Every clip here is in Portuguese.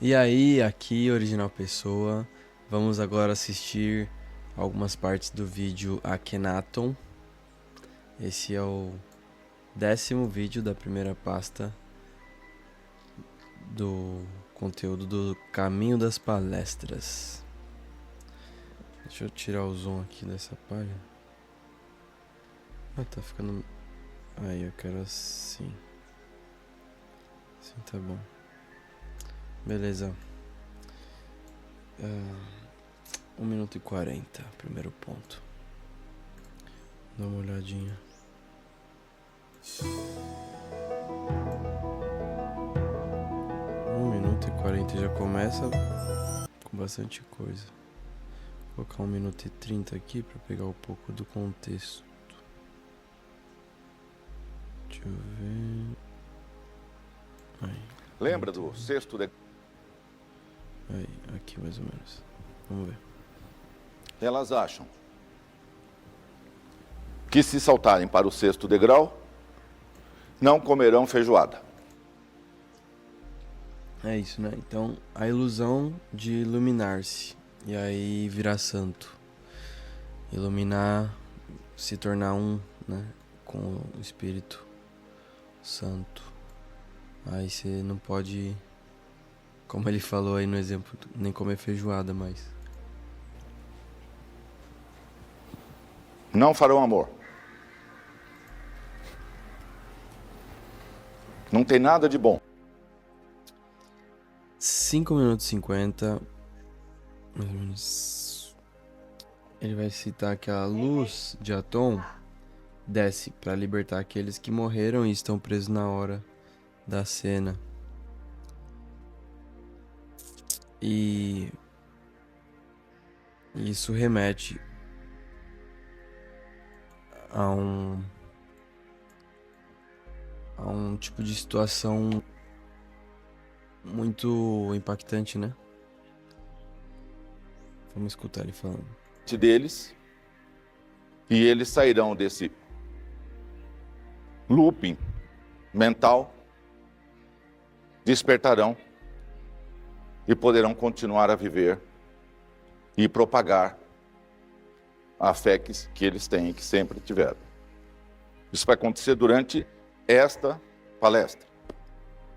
E aí, aqui, Original Pessoa, vamos agora assistir algumas partes do vídeo Akhenaton. Esse é o 10º vídeo da primeira pasta do conteúdo do Caminho das Palestras. Deixa eu tirar o zoom aqui dessa página. Ah, tá ficando... Aí, eu quero assim. Assim tá bom. Beleza. 1 minuto e 40, primeiro ponto. Dá uma olhadinha. Um minuto e 40 já começa com bastante coisa. Vou colocar 1 minuto e 30 aqui para pegar um pouco do contexto. Deixa eu ver. Aí. Lembra do sexto degrau? Aí, aqui mais ou menos. Vamos ver. Elas acham que se saltarem para o sexto degrau, não comerão feijoada. É isso, né? Então, a ilusão de iluminar-se e aí virar santo. Iluminar, se tornar um, né? Com o Espírito Santo. Aí você não pode, como ele falou aí no exemplo, nem comer feijoada mais. Não farão amor. Não tem nada de bom. 5 minutos e 50, mais ou menos. Ele vai citar que a luz de Atom desce para libertar aqueles que morreram e estão presos na hora da cena. E isso remete a um tipo de situação muito impactante, né? Vamos escutar ele falando. Deles, e eles sairão desse looping mental, despertarão e poderão continuar a viver e propagar a fé que eles têm e que sempre tiveram. Isso vai acontecer durante esta palestra.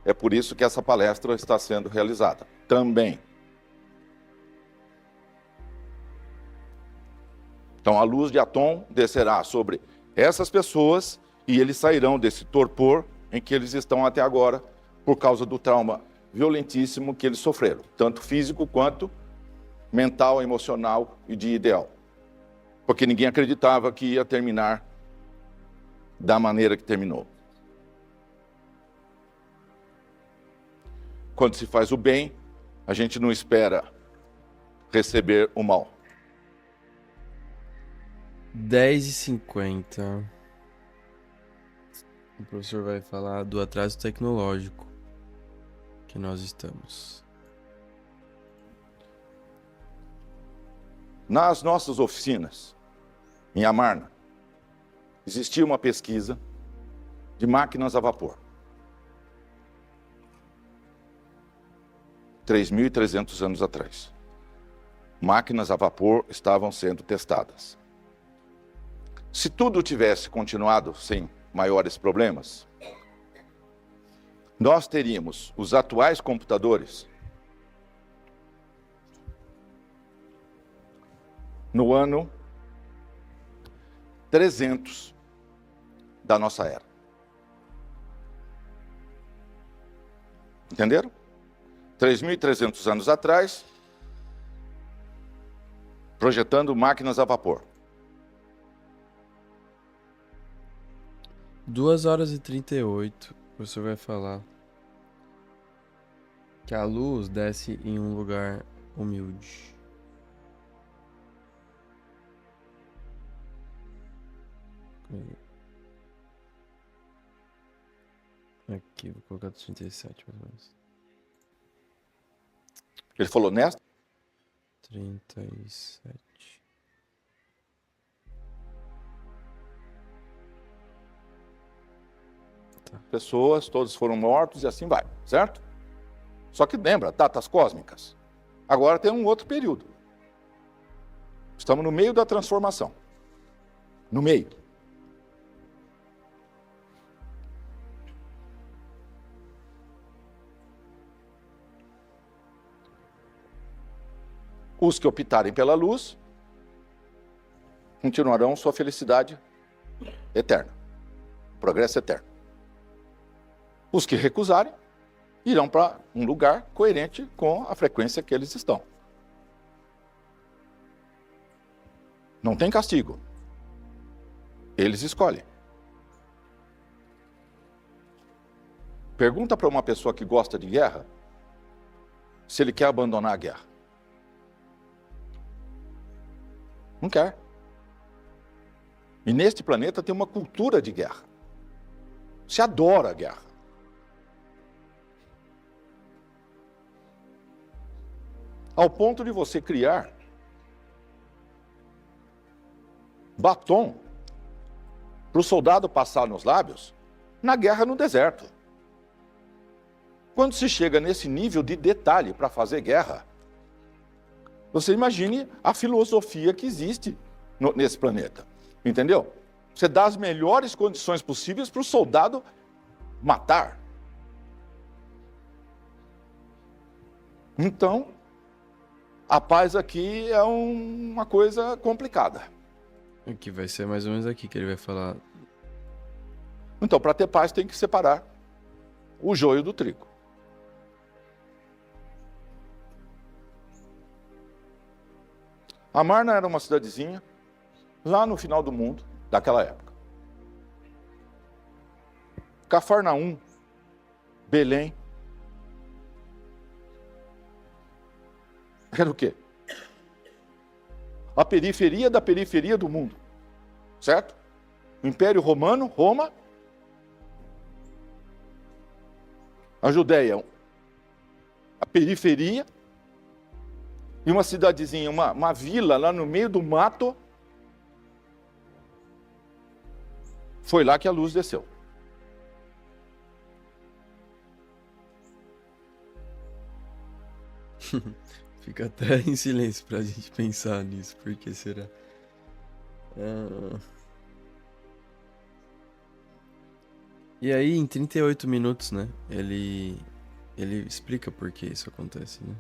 É por isso que essa palestra está sendo realizada também. Então a luz de Atom descerá sobre essas pessoas e eles sairão desse torpor em que eles estão até agora por causa do trauma violentíssimo que eles sofreram, tanto físico quanto mental, emocional e de ideal. Porque ninguém acreditava que ia terminar da maneira que terminou. Quando se faz o bem, a gente não espera receber o mal. 10h50. O professor vai falar do atraso tecnológico que nós estamos. Nas nossas oficinas, em Amarna, existia uma pesquisa de máquinas a vapor. 3.300 anos atrás. Máquinas a vapor estavam sendo testadas. Se tudo tivesse continuado sem maiores problemas, nós teríamos os atuais computadores no ano 300 da nossa era. Entenderam? 3.300 anos atrás, projetando máquinas a vapor. 2h38, o professor vai falar que a luz desce em um lugar humilde. Aqui, vou colocar 37 mais ou menos. Ele falou nesta? 37. Pessoas, todos foram mortos e assim vai, certo? Só que lembra, datas cósmicas. Agora tem um outro período. Estamos no meio da transformação. No meio. Os que optarem pela luz continuarão sua felicidade eterna, progresso eterno. Os que recusarem irão para um lugar coerente com a frequência que eles estão. Não tem castigo. Eles escolhem. Pergunta para uma pessoa que gosta de guerra se ele quer abandonar a guerra. Não quer. E neste planeta tem uma cultura de guerra. Se adora a guerra. Ao ponto de você criar batom para o soldado passar nos lábios na guerra no deserto. Quando se chega nesse nível de detalhe para fazer guerra, você imagine a filosofia que existe nesse planeta. Entendeu? Você dá as melhores condições possíveis para o soldado matar. Então, a paz aqui é uma coisa complicada. Aqui vai ser mais ou menos aqui que ele vai falar. Então, para ter paz, tem que separar o joio do trigo. Amarna era uma cidadezinha lá no final do mundo, daquela época. Cafarnaum, Belém, era o quê? A periferia da periferia do mundo, certo? O Império Romano, Roma, a Judéia, a periferia, e uma cidadezinha, uma vila lá no meio do mato. Foi lá que a luz desceu. Fica até em silêncio pra gente pensar nisso, por que será? E aí, em 38 minutos, né, ele explica por que isso acontece, né?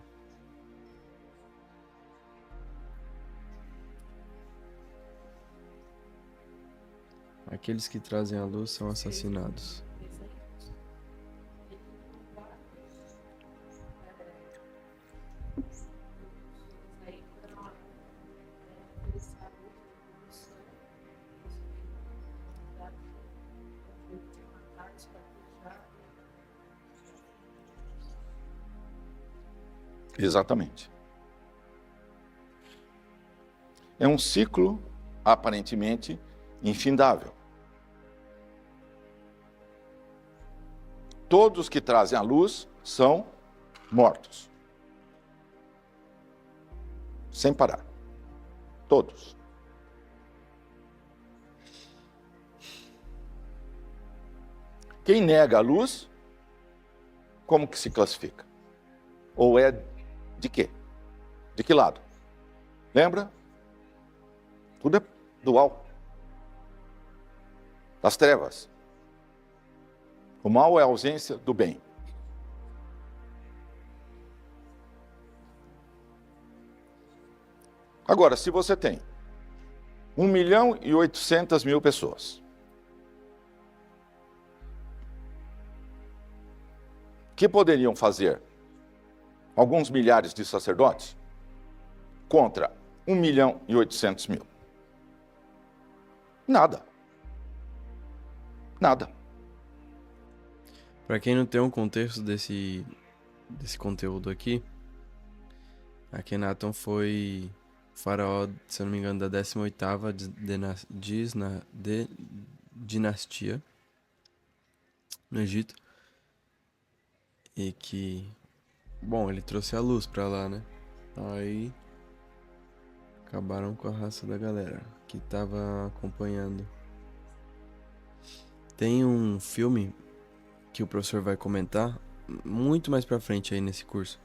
Aqueles que trazem a luz são assassinados. Exatamente. É um ciclo, aparentemente, infindável. Todos que trazem a luz são mortos. Sem parar. Todos. Quem nega a luz, como que se classifica? Ou é de quê? De que lado? Lembra? Tudo é dual. Das trevas. O mal é a ausência do bem. Agora, se você tem 1.800.000 pessoas que poderiam fazer alguns milhares de sacerdotes contra 1.800.000. Nada. Nada. Para quem não tem um contexto desse conteúdo aqui, Akhenaton foi faraó, se eu não me engano, da 18ª dinastia no Egito. E que, bom, ele trouxe a luz pra lá, né? Aí acabaram com a raça da galera que tava acompanhando. Tem um filme que o professor vai comentar, muito mais pra frente aí nesse curso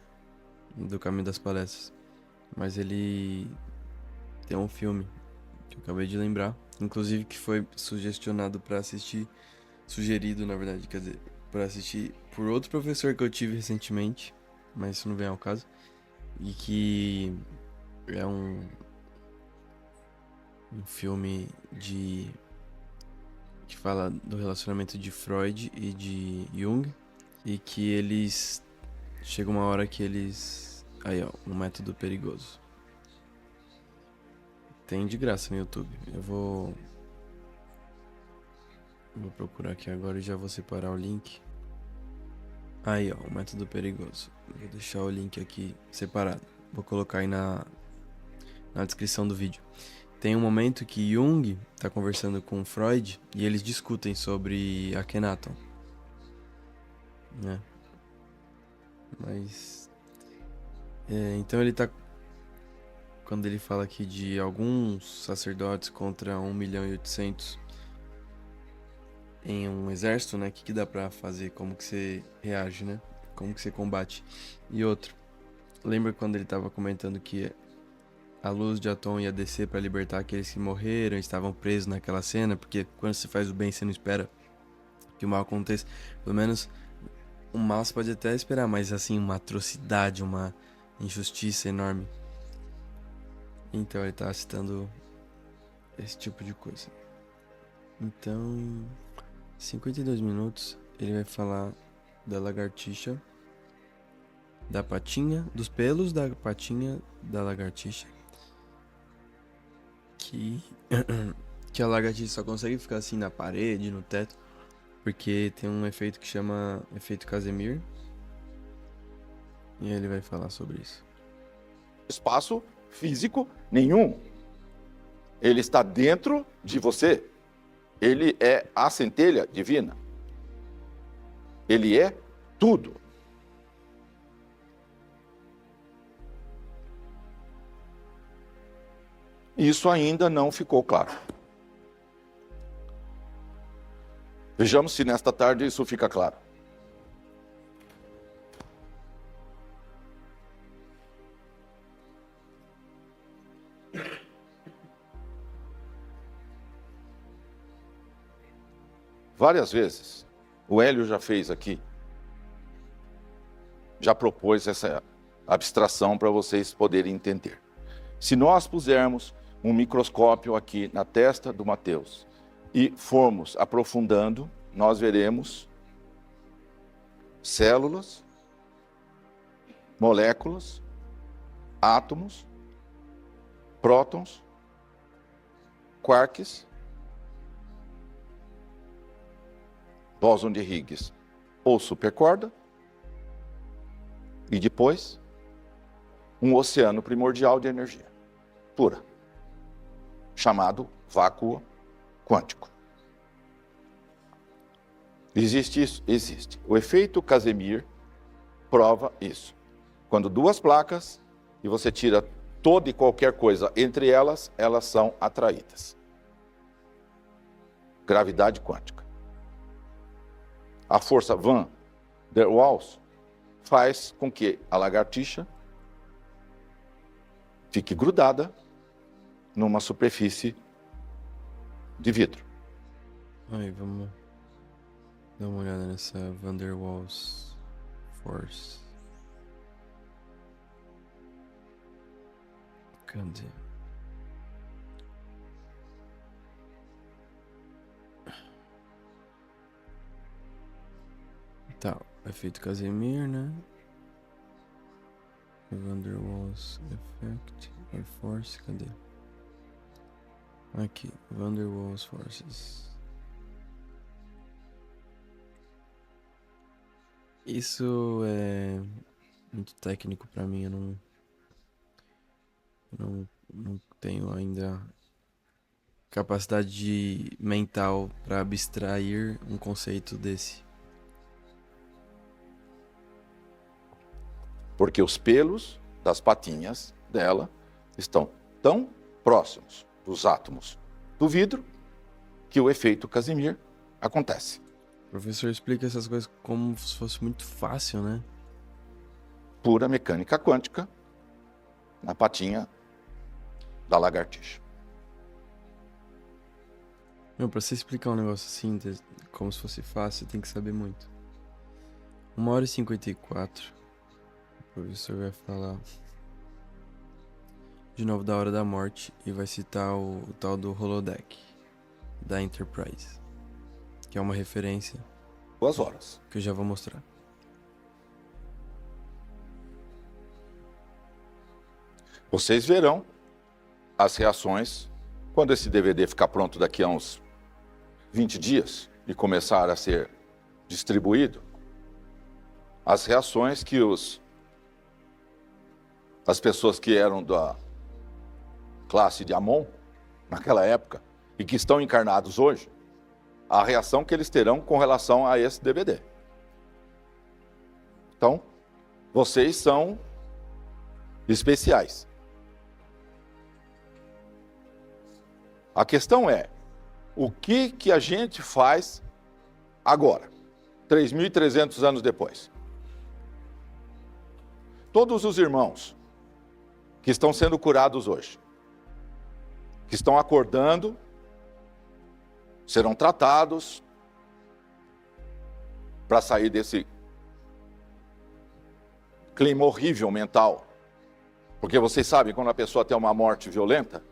do Caminho das Palestras. Mas ele tem um filme que eu acabei de lembrar, inclusive que foi sugestionado pra assistir, sugerido na verdade, quer dizer, pra assistir por outro professor que eu tive recentemente, mas isso não vem ao caso, e que é um filme que fala do relacionamento de Freud e de Jung, e que eles chega uma hora que eles aí ó, um método perigoso. Tem de graça no YouTube. Eu vou procurar aqui agora e já vou separar o link. Aí ó, o método perigoso. Vou deixar o link aqui separado. Vou colocar aí na descrição do vídeo. Tem um momento que Jung tá conversando com Freud e eles discutem sobre Akhenaton, né? Mas então ele tá, quando ele fala aqui de alguns sacerdotes contra 1.800.000 em um exército, né? O que dá pra fazer? Como que você reage, né? Como que você combate? E outro, lembra quando ele tava comentando que a luz de Atom ia descer pra libertar aqueles que morreram, estavam presos naquela cena, porque quando você faz o bem, você não espera que o mal aconteça. Pelo menos o mal você pode até esperar, mas assim, uma atrocidade, uma injustiça enorme. Então ele tá citando esse tipo de coisa. Então, em 52 minutos, ele vai falar da lagartixa, da patinha, dos pelos da patinha da lagartixa, que a lagartixa só consegue ficar assim na parede, no teto, porque tem um efeito que chama efeito Casimir. E ele vai falar sobre isso. Espaço físico nenhum. Ele está dentro de você. Ele é a centelha divina. Ele é tudo. Isso ainda não ficou claro. Vejamos se nesta tarde isso fica claro. Várias vezes, o Hélio já fez aqui, já propôs essa abstração para vocês poderem entender. Se nós pusermos um microscópio aqui na testa do Mateus e formos aprofundando, nós veremos células, moléculas, átomos, prótons, quarks, bóson de Higgs ou supercorda, e depois um oceano primordial de energia pura, chamado vácuo quântico. Existe isso? Existe. O efeito Casimir prova isso. Quando duas placas e você tira toda e qualquer coisa entre elas, elas são atraídas. Gravidade quântica. A força Van der Waals faz com que a lagartixa fique grudada numa superfície de vidro. Aí, vamos dar uma olhada nessa Van der Waals Force. Cadê? Tá, efeito Casimir, né? Van der Waals Effect or Force, cadê? Aqui, Van der Waals Forces. Isso é muito técnico pra mim, eu não tenho ainda capacidade mental pra abstrair um conceito desse. Porque os pelos das patinhas dela estão tão próximos dos átomos do vidro que o efeito Casimir acontece. professor explica essas coisas como se fosse muito fácil, né? Pura mecânica quântica na patinha da lagartixa. Meu, pra você explicar um negócio assim, como se fosse fácil, tem que saber muito. 1h54, o professor vai falar de novo da hora da morte e vai citar o tal do holodeck da Enterprise, que é uma referência 2 horas. que eu já vou mostrar. Vocês verão as reações quando esse DVD ficar pronto daqui a uns 20 dias e começar a ser distribuído. As reações que as pessoas que eram da classe de Amon, naquela época, e que estão encarnados hoje, a reação que eles terão com relação a esse DVD. Então, vocês são especiais. A questão é, o que a gente faz agora, 3.300 anos depois? Todos os irmãos que estão sendo curados hoje, que estão acordando, serão tratados para sair desse clima horrível mental. Porque vocês sabem, quando a pessoa tem uma morte violenta,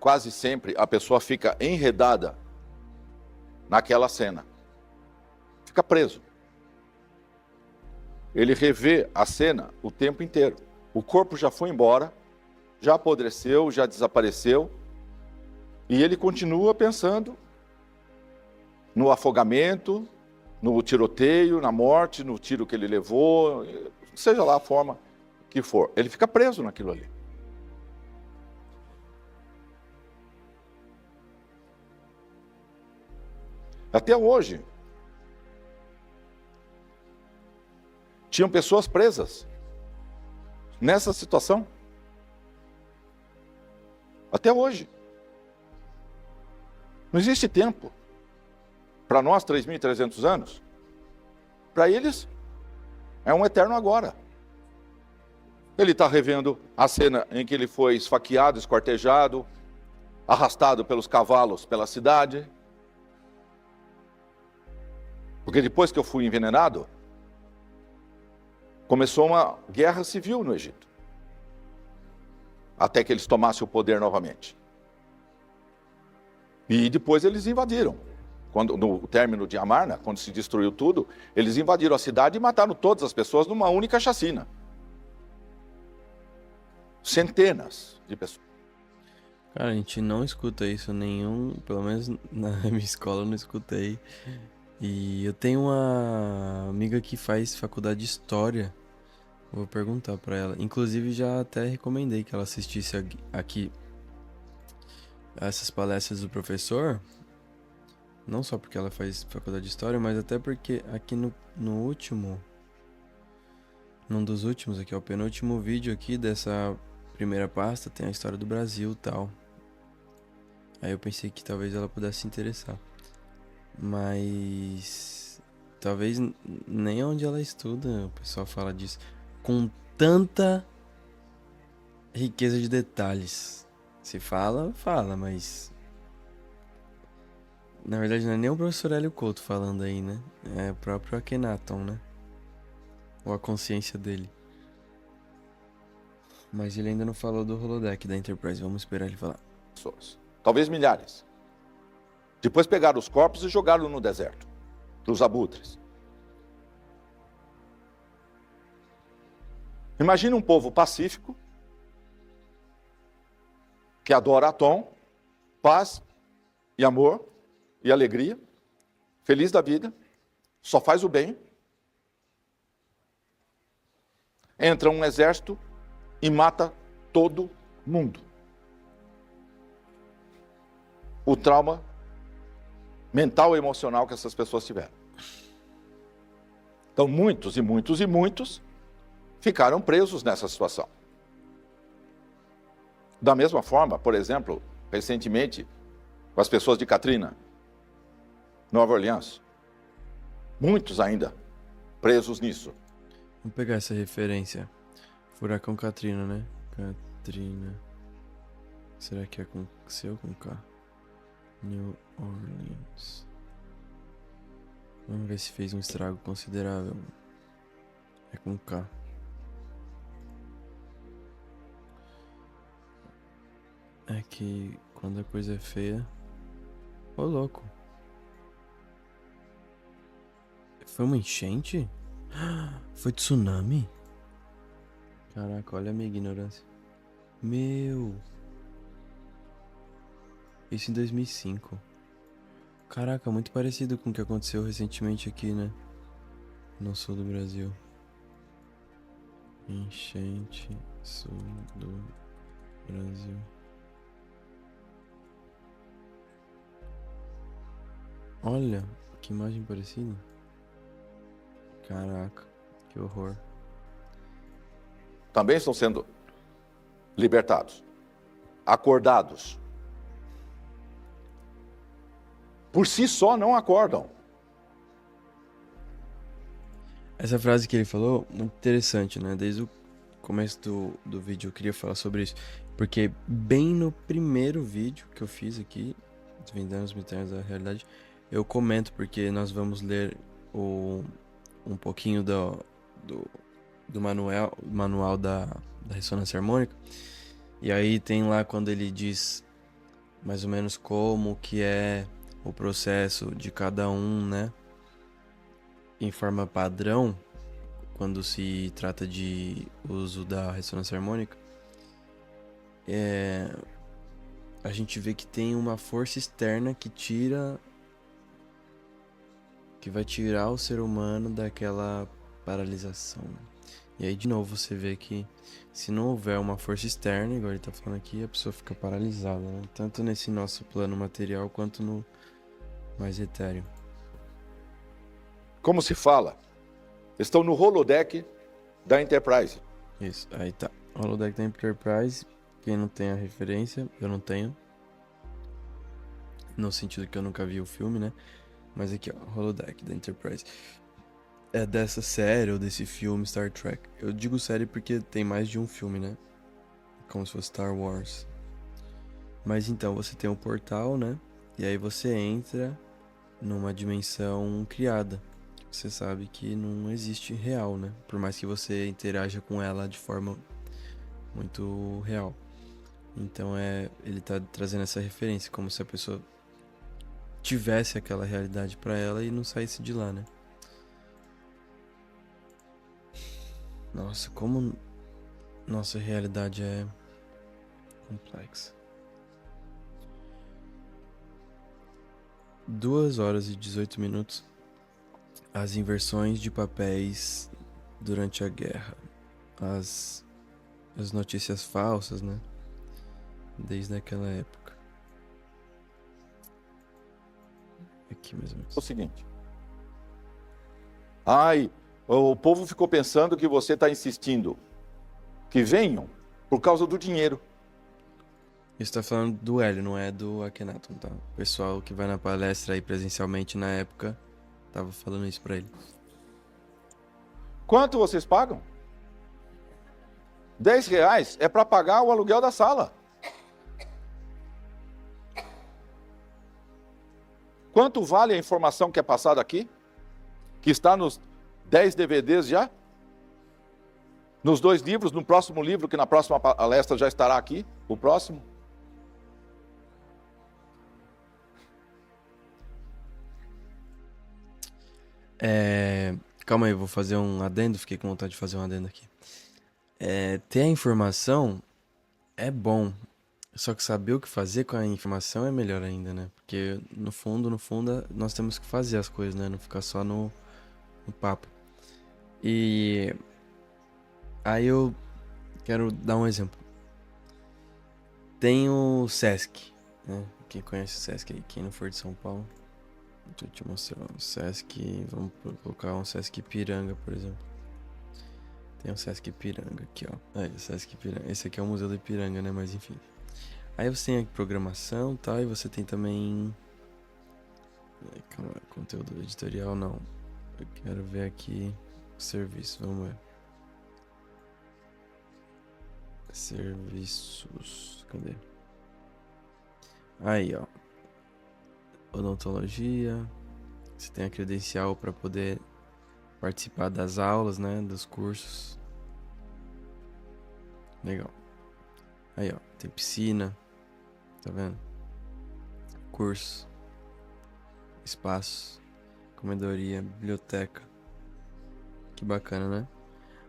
quase sempre a pessoa fica enredada naquela cena. Fica preso. Ele revê a cena o tempo inteiro. O corpo já foi embora, já apodreceu, já desapareceu, e ele continua pensando no afogamento, no tiroteio, na morte, no tiro que ele levou, seja lá a forma que for. Ele fica preso naquilo ali. Até hoje, tinham pessoas presas nessa situação. Até hoje. Não existe tempo. Para nós, 3.300 anos, para eles, é um eterno agora. Ele está revendo a cena em que ele foi esfaqueado, esquartejado, arrastado pelos cavalos pela cidade. Porque depois que eu fui envenenado, começou uma guerra civil no Egito. Até que eles tomassem o poder novamente. E depois eles invadiram. No término de Amarna, quando se destruiu tudo, eles invadiram a cidade e mataram todas as pessoas numa única chacina. Centenas de pessoas. Cara, a gente não escuta isso nenhum, pelo menos na minha escola eu não escutei. E eu tenho uma amiga que faz faculdade de História. Vou perguntar pra ela. Inclusive já até recomendei que ela assistisse aqui essas palestras do professor. Não só porque ela faz faculdade de História, mas até porque aqui no último... Num dos últimos aqui, ó, o penúltimo vídeo aqui dessa primeira pasta tem a história do Brasil e tal. Aí eu pensei que talvez ela pudesse se interessar. Mas talvez nem onde ela estuda o pessoal fala disso com tanta riqueza de detalhes. Se fala, mas na verdade não é nem o professor Hélio Couto falando aí, né? É o próprio Akhenaton, né? Ou a consciência dele. Mas ele ainda não falou do holodeck da Enterprise. Vamos esperar ele falar. Talvez milhares. Depois pegaram os corpos e jogaram no deserto, dos abutres. Imagina um povo pacífico, que adora Atom, paz e amor e alegria, feliz da vida, só faz o bem. Entra um exército e mata todo mundo. O trauma mental e emocional que essas pessoas tiveram. Então, muitos e muitos e muitos ficaram presos nessa situação. Da mesma forma, por exemplo, recentemente, com as pessoas de Katrina, Nova Orleans. Muitos ainda presos nisso. Vamos pegar essa referência. Furacão Katrina, né? Katrina. Será que é com C ou com K? New Orleans. Vamos ver se fez um estrago considerável. É com K. É que quando a coisa é feia... Ô, louco. Foi uma enchente? Foi tsunami? Caraca, olha a minha ignorância. Meu... Isso em 2005. Caraca, muito parecido com o que aconteceu recentemente aqui, né? No sul do Brasil. Enchente, sul do Brasil. Olha, que imagem parecida. Caraca, que horror. Também estão sendo libertados, acordados. Por si só não acordam. Essa frase que ele falou, muito interessante, né? Desde o começo do vídeo eu queria falar sobre isso. Porque bem no primeiro vídeo que eu fiz aqui, Desvendando os Mistérios da Realidade, eu comento porque nós vamos ler um pouquinho do manual da ressonância harmônica. E aí tem lá quando ele diz mais ou menos como que é o processo de cada um, né? Em forma padrão, quando se trata de uso da ressonância harmônica, a gente vê que tem uma força externa que vai tirar o ser humano daquela paralisação. E aí de novo você vê que se não houver uma força externa, igual ele tá falando aqui, a pessoa fica paralisada, né? Tanto nesse nosso plano material quanto no mais etéreo. Como se fala? Estão no holodeck da Enterprise. Isso, aí tá. Holodeck da Enterprise, quem não tem a referência, eu não tenho. No sentido que eu nunca vi o filme, né? Mas aqui, ó, Holodeck da Enterprise. É dessa série ou desse filme Star Trek. Eu digo série porque tem mais de um filme, né? Como se fosse Star Wars. Mas então, você tem um portal, né? E aí você entra numa dimensão criada. Você sabe que não existe real, né? Por mais que você interaja com ela de forma muito real. Então ele tá trazendo essa referência, como se a pessoa tivesse aquela realidade pra ela e não saísse de lá, né? Nossa, como nossa realidade é complexa. 2 horas e 18 minutos. As inversões de papéis durante a guerra. As notícias falsas, né? Desde aquela época. Aqui mais ou menos. O seguinte. O povo ficou pensando que você está insistindo que venham por causa do dinheiro. Isso tá falando do Hélio, não é do Akhenaton, tá? O pessoal que vai na palestra aí presencialmente na época tava falando isso pra ele. Quanto vocês pagam? R$10 é para pagar o aluguel da sala. Quanto vale a informação que é passada aqui? Que está nos 10 DVDs já? Nos 2 livros, no próximo livro, que na próxima palestra já estará aqui, o próximo? Calma aí, eu vou fazer um adendo, fiquei com vontade de fazer um adendo aqui. Ter a informação é bom, só que saber o que fazer com a informação é melhor ainda, né? Porque no fundo, nós temos que fazer as coisas, né? Não ficar só no papo. E aí eu quero dar um exemplo. Tem o Sesc, né? Quem conhece o Sesc aí, quem não for de São Paulo. Deixa eu te mostrar o Sesc, vamos colocar um Sesc Ipiranga, por exemplo. Tem um Sesc Ipiranga aqui, ó. Aí, o Sesc Ipiranga. Esse aqui é o Museu do Ipiranga, né? Mas enfim. Aí você tem a programação, tá? E você tem também Calma, conteúdo editorial não. Eu quero ver aqui serviço, vamos ver. Serviços, cadê? Aí, ó. Odontologia. Você tem a credencial para poder participar das aulas, né? Dos cursos. Legal. Aí, ó. Tem piscina. Tá vendo? Curso. Espaço. Comedoria. Biblioteca. Que bacana, né?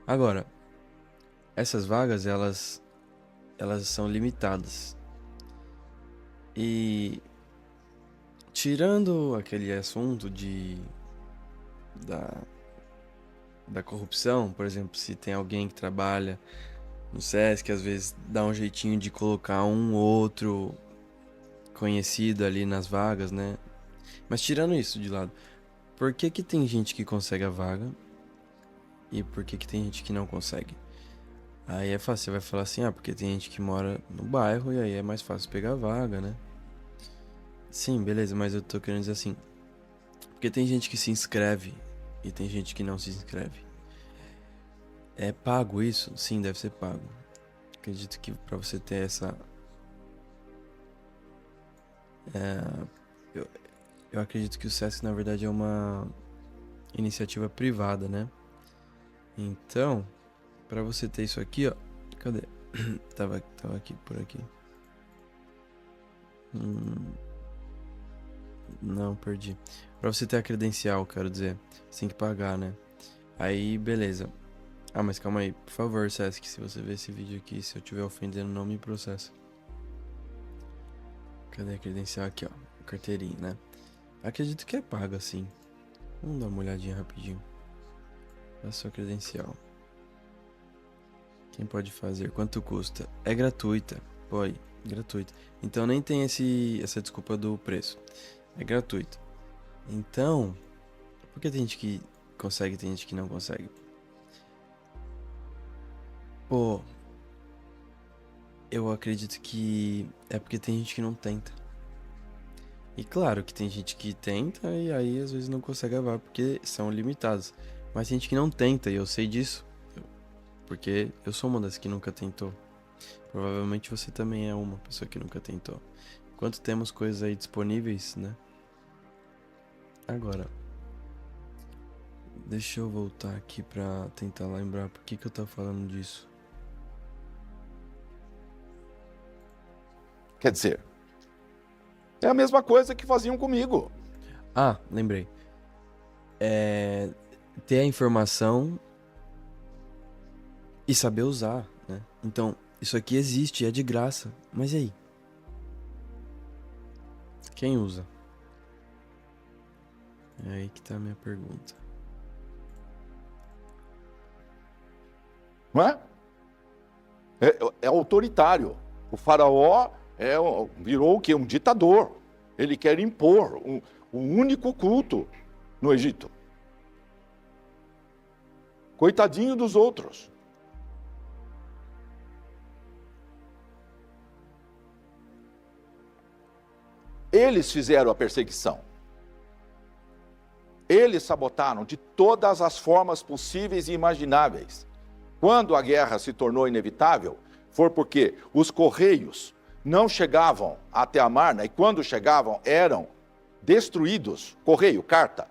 Agora, essas vagas, elas são limitadas. E tirando aquele assunto da corrupção, por exemplo, se tem alguém que trabalha no SESC, às vezes dá um jeitinho de colocar um outro conhecido ali nas vagas, né? Mas tirando isso de lado, por que que tem gente que consegue a vaga e por que que tem gente que não consegue? Aí é fácil, você vai falar assim, porque tem gente que mora no bairro e aí é mais fácil pegar a vaga, né? Sim, beleza, mas eu tô querendo dizer assim, porque tem gente que se inscreve e tem gente que não se inscreve. É pago isso? Sim, deve ser pago. Acredito que pra você ter essa... Eu acredito que o SESC, na verdade, é uma iniciativa privada, né? Então, pra você ter isso aqui, ó... Cadê? Tava aqui, por aqui. Não, perdi. Pra você ter a credencial, quero dizer, você tem que pagar, né? Aí, beleza. Mas calma aí, por favor, Sesc, se você ver esse vídeo aqui, se eu estiver ofendendo, não me processa. Cadê a credencial? Aqui, ó, carteirinha, né? Acredito que é paga, sim. Vamos dar uma olhadinha rapidinho. A sua credencial. Quem pode fazer? Quanto custa? É gratuita. Pô, aí, gratuita. Então nem tem essa desculpa do preço. É gratuito. Então, por que tem gente que consegue e tem gente que não consegue? Pô, eu acredito que é porque tem gente que não tenta. E claro que tem gente que tenta e aí às vezes não consegue a vaga porque são limitados. Mas tem gente que não tenta e eu sei disso. Porque eu sou uma das que nunca tentou. Provavelmente você também é uma pessoa que nunca tentou. Enquanto temos coisas aí disponíveis, né? Agora, deixa eu voltar aqui pra tentar lembrar por que eu tava falando disso. Quer dizer, é a mesma coisa que faziam comigo. Lembrei. Ter a informação e saber usar, né? Então, isso aqui existe, é de graça. Mas e aí? Quem usa? É aí que tá a minha pergunta. Não é? É autoritário. O faraó virou o quê? Um ditador. Ele quer impor um único culto no Egito. Coitadinho dos outros. Eles fizeram a perseguição. Eles sabotaram de todas as formas possíveis e imagináveis. Quando a guerra se tornou inevitável, foi porque os correios não chegavam até a Amarna e quando chegavam eram destruídos, correio, carta,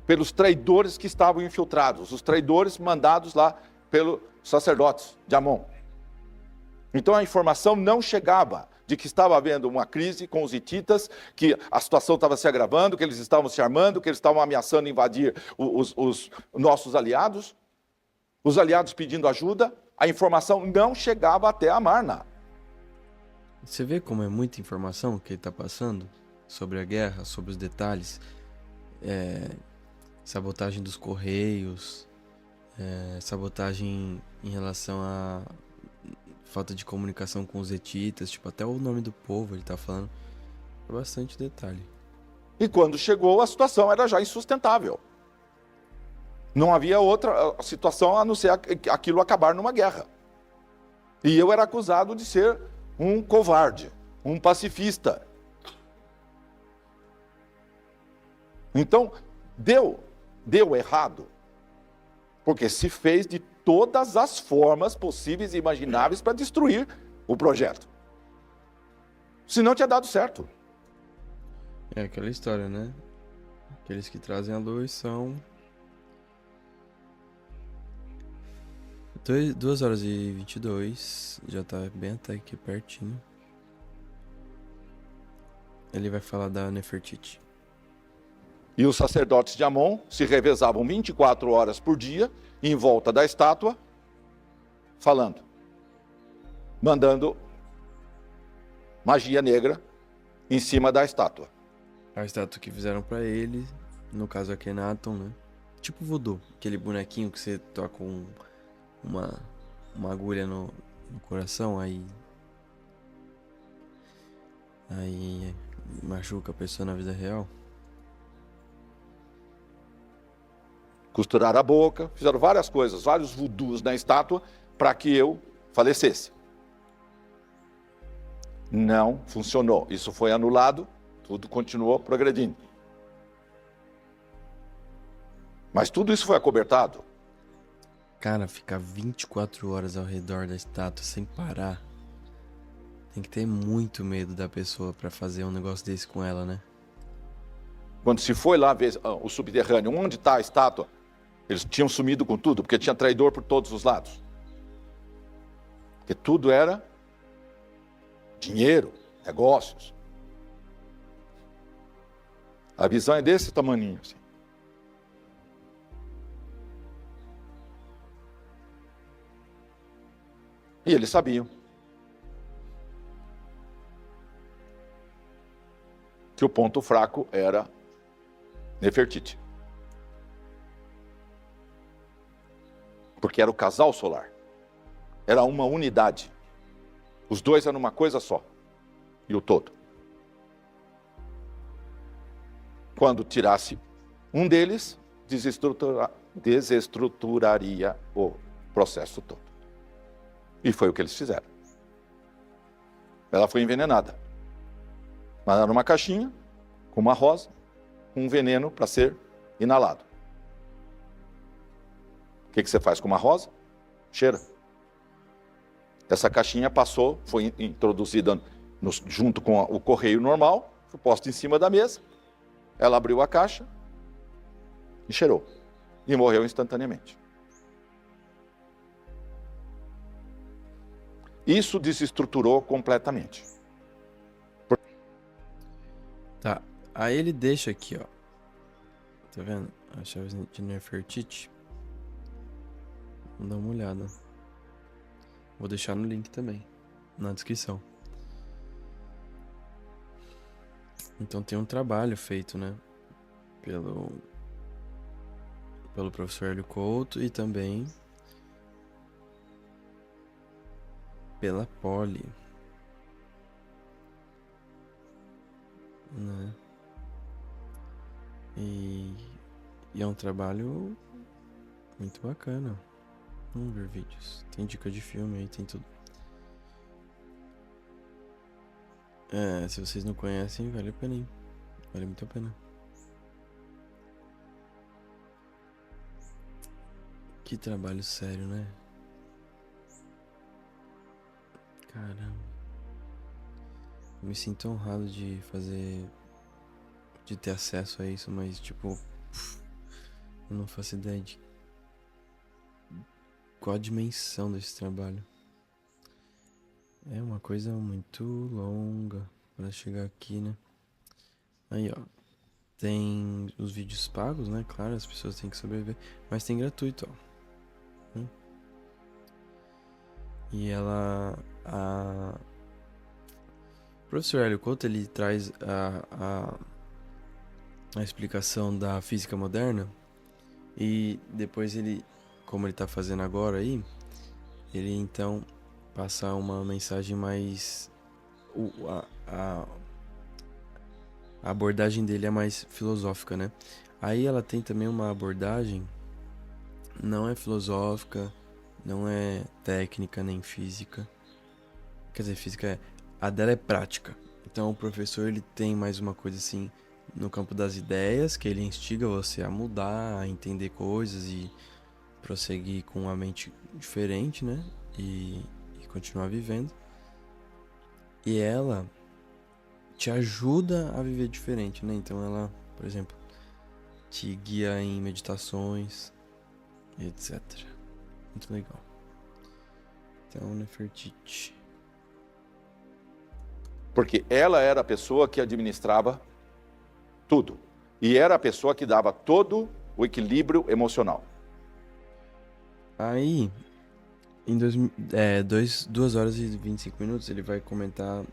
pelos traidores que estavam infiltrados, os traidores mandados lá pelos sacerdotes de Amon. Então a informação não chegava de que estava havendo uma crise com os hititas, que a situação estava se agravando, que eles estavam se armando, que eles estavam ameaçando invadir os nossos aliados, os aliados pedindo ajuda, a informação não chegava até a Amarna. Você vê como é muita informação que ele tá passando sobre a guerra, sobre os detalhes, sabotagem dos correios, sabotagem em relação a falta de comunicação com os hetitas, tipo, até o nome do povo ele tá falando. É bastante detalhe. E quando chegou, a situação era já insustentável. Não havia outra situação a não ser aquilo acabar numa guerra. E eu era acusado de ser um covarde, um pacifista. Então, deu errado, porque se fez de todas as formas possíveis e imagináveis para destruir o projeto. Senão tinha dado certo. É aquela história, né? Aqueles que trazem a luz são 2h22, já tá bem até aqui pertinho. Ele vai falar da Nefertiti. E os sacerdotes de Amon se revezavam 24 horas por dia em volta da estátua, falando, mandando magia negra em cima da estátua. A estátua que fizeram pra ele, no caso Akhenaton, né? Tipo voodoo, aquele bonequinho que você toca uma agulha no coração, aí machuca a pessoa na vida real. Costuraram a boca, fizeram várias coisas, vários voodoos na estátua para que eu falecesse. Não funcionou. Isso foi anulado, tudo continuou progredindo. Mas tudo isso foi acobertado. Cara, ficar 24 horas ao redor da estátua sem parar. Tem que ter muito medo da pessoa pra fazer um negócio desse com ela, né? Quando se foi lá ver o subterrâneo, onde está a estátua, eles tinham sumido com tudo, porque tinha traidor por todos os lados. Porque tudo era dinheiro, negócios. A visão é desse tamaninho, assim. E eles sabiam que o ponto fraco era Nefertiti. Porque era o casal solar. Era uma unidade. Os dois eram uma coisa só. E o todo. Quando tirasse um deles, desestruturaria o processo todo. E foi o que eles fizeram. Ela foi envenenada. Mandaram uma caixinha com uma rosa, com um veneno para ser inalado. O que você faz com uma rosa? Cheira. Essa caixinha passou, foi introduzida junto com o correio normal, foi posta em cima da mesa. Ela abriu a caixa e cheirou. E morreu instantaneamente. Isso desestruturou completamente. Tá, aí ele deixa aqui, ó. Tá vendo? A chave de Nefertiti. Vamos dar uma olhada. Vou deixar no link também, na descrição. Então tem um trabalho feito, né? Pelo professor Hélio Couto e também pela Poli, né? E é um trabalho muito bacana. Vamos ver vídeos. Tem dica de filme aí, tem tudo. Se vocês não conhecem, vale a pena, hein? Vale muito a pena. Que trabalho sério, né? Caramba. Eu me sinto honrado de ter acesso a isso, mas tipo, eu não faço ideia de qual a dimensão desse trabalho. É uma coisa muito longa para chegar aqui, né? Aí, ó. Tem os vídeos pagos, né? Claro, as pessoas têm que sobreviver. Mas tem gratuito, ó. E o professor Hélio Couto, ele traz a explicação da física moderna. E depois ele, como ele tá fazendo agora aí, ele então passa uma mensagem mais... A abordagem dele é mais filosófica, né? Aí ela tem também uma abordagem, não é filosófica, não é técnica nem física. Quer dizer, física a dela é prática. Então o professor, ele tem mais uma coisa assim, no campo das ideias, que ele instiga você a mudar, a entender coisas e prosseguir com uma mente diferente, né? E continuar vivendo. E ela te ajuda a viver diferente, né? Então ela, por exemplo, te guia em meditações, etc. Muito legal. Então, Nefertiti. Porque ela era a pessoa que administrava tudo. E era a pessoa que dava todo o equilíbrio emocional. Aí, em 2 horas e 25 minutos, ele vai comentar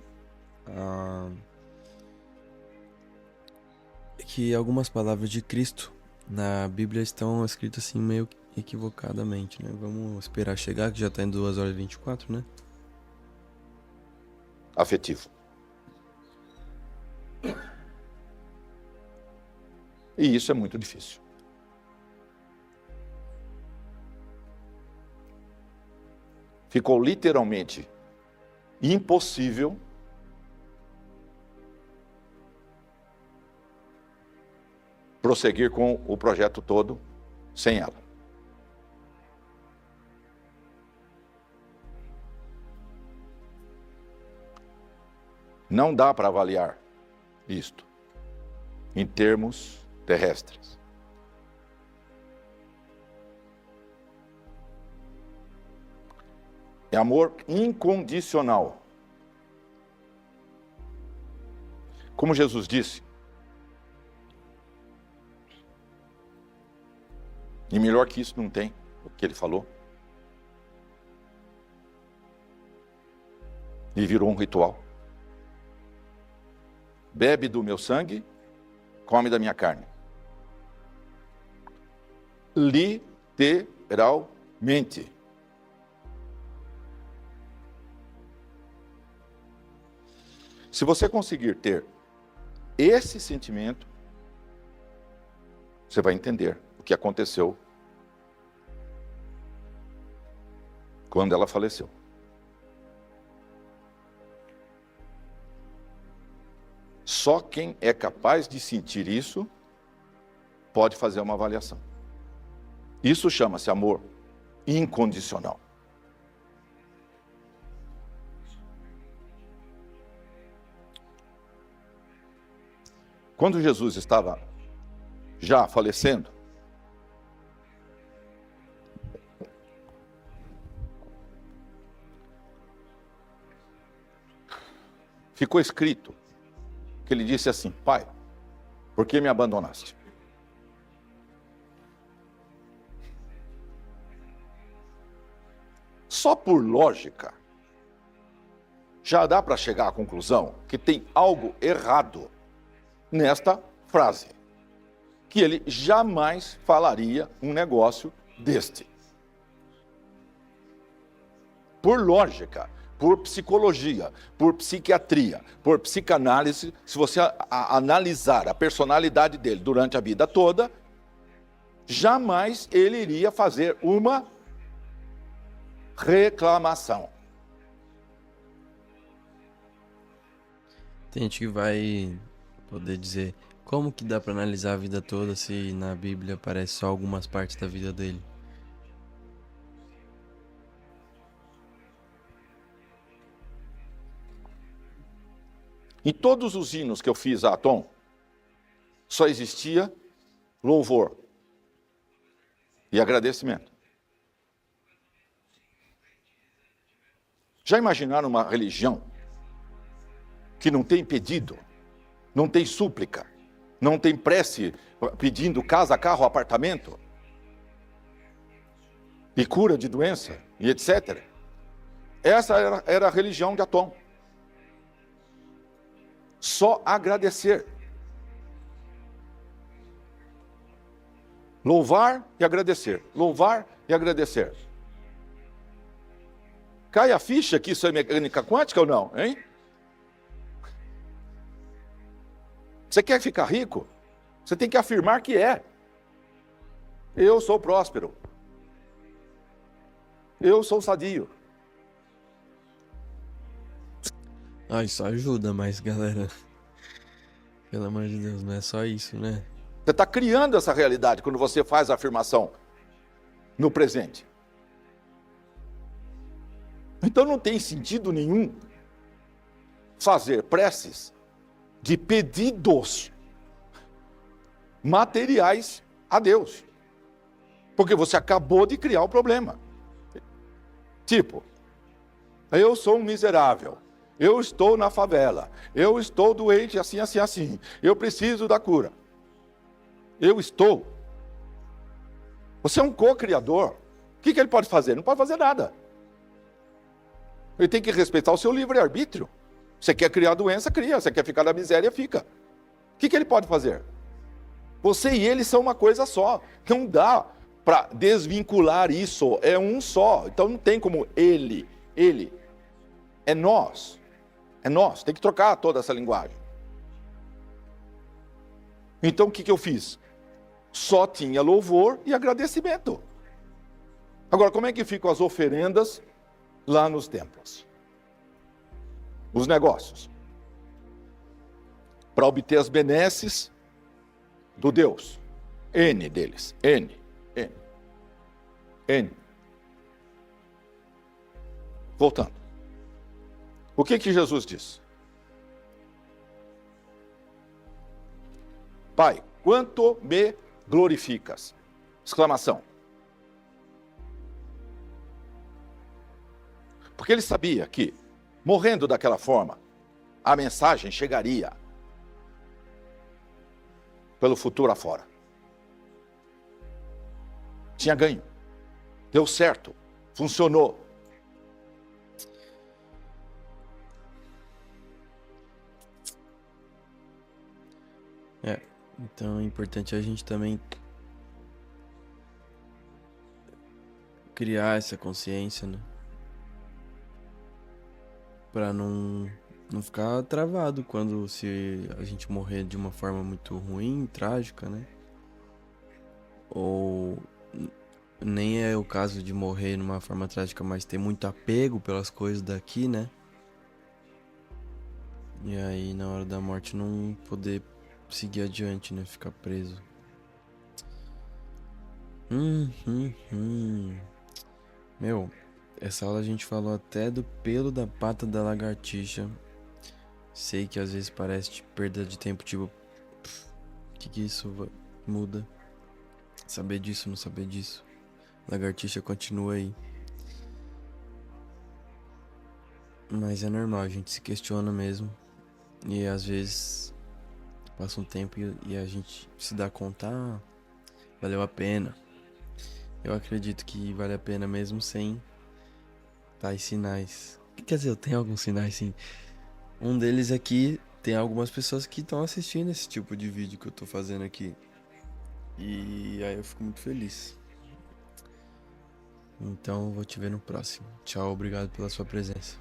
que algumas palavras de Cristo na Bíblia estão escritas assim meio equivocadamente, né? Vamos esperar chegar, que já tá em 2 horas e 24, né? Afetivo. E isso é muito difícil. Ficou literalmente impossível prosseguir com o projeto todo sem ela. Não dá para avaliar isto em termos terrestres. É amor incondicional. Como Jesus disse, e melhor que isso não tem, o que ele falou. E virou um ritual. Bebe do meu sangue, come da minha carne. Literalmente. Se você conseguir ter esse sentimento, você vai entender o que aconteceu quando ela faleceu. Só quem é capaz de sentir isso pode fazer uma avaliação. Isso chama-se amor incondicional. Quando Jesus estava já falecendo, ficou escrito que ele disse assim: Pai, por que me abandonaste? Só por lógica, já dá para chegar à conclusão que tem algo errado nesta frase, que ele jamais falaria um negócio deste. Por lógica, por psicologia, por psiquiatria, por psicanálise, se você analisar a personalidade dele durante a vida toda, jamais ele iria fazer uma reclamação. Tem gente que vai poder dizer como que dá pra analisar a vida toda se na Bíblia aparece só algumas partes da vida dele. Em todos os hinos que eu fiz a Tom, só existia louvor e agradecimento. Já imaginaram uma religião que não tem pedido, não tem súplica, não tem prece pedindo casa, carro, apartamento, e cura de doença, e etc. Essa era a religião de Atom. Só agradecer. Louvar e agradecer. Louvar e agradecer. Cai a ficha que isso é mecânica quântica ou não, hein? Você quer ficar rico? Você tem que afirmar que é. Eu sou próspero. Eu sou sadio. Ah, isso ajuda, mas galera, Pelo amor de Deus, não é só isso, né? Você está criando essa realidade quando você faz a afirmação no presente. Então não tem sentido nenhum fazer preces de pedidos materiais a Deus. Porque você acabou de criar o problema. Tipo, eu sou um miserável, eu estou na favela, eu estou doente assim, assim, assim, eu preciso da cura. Eu estou. Você é um co-criador. O que ele pode fazer? Não pode fazer nada. Ele tem que respeitar o seu livre-arbítrio. Você quer criar doença, cria. Você quer ficar na miséria, fica. O que ele pode fazer? Você e ele são uma coisa só. Não dá para desvincular isso. É um só. Então não tem como ele. É nós. É nós. Tem que trocar toda essa linguagem. Então o que eu fiz? Só tinha louvor e agradecimento. Agora, como é que ficam as oferendas lá nos templos? Os negócios. Para obter as benesses do Deus. N deles. N. Voltando. O que Jesus disse? Pai, quanto me glorificas? Exclamação. Porque ele sabia que, morrendo daquela forma, a mensagem chegaria pelo futuro afora. Tinha ganho. Deu certo. Funcionou. Então é importante a gente também criar essa consciência, né? Pra não ficar travado quando se a gente morrer de uma forma muito ruim, trágica, né? Ou nem é o caso de morrer numa forma trágica, mas ter muito apego pelas coisas daqui, né? E aí na hora da morte não poder seguir adiante, né? Ficar preso. Meu, essa aula a gente falou até do pelo da pata da lagartixa. Sei que às vezes parece perda de tempo, tipo, o que isso muda? Saber disso, não saber disso. Lagartixa continua aí. Mas é normal, a gente se questiona mesmo. E às vezes passa um tempo e a gente se dá conta, valeu a pena. Eu acredito que vale a pena mesmo sem tais sinais. Quer dizer, eu tenho alguns sinais sim. Um deles é que tem algumas pessoas que estão assistindo esse tipo de vídeo que eu tô fazendo aqui. E aí eu fico muito feliz. Então vou te ver no próximo. Tchau, obrigado pela sua presença.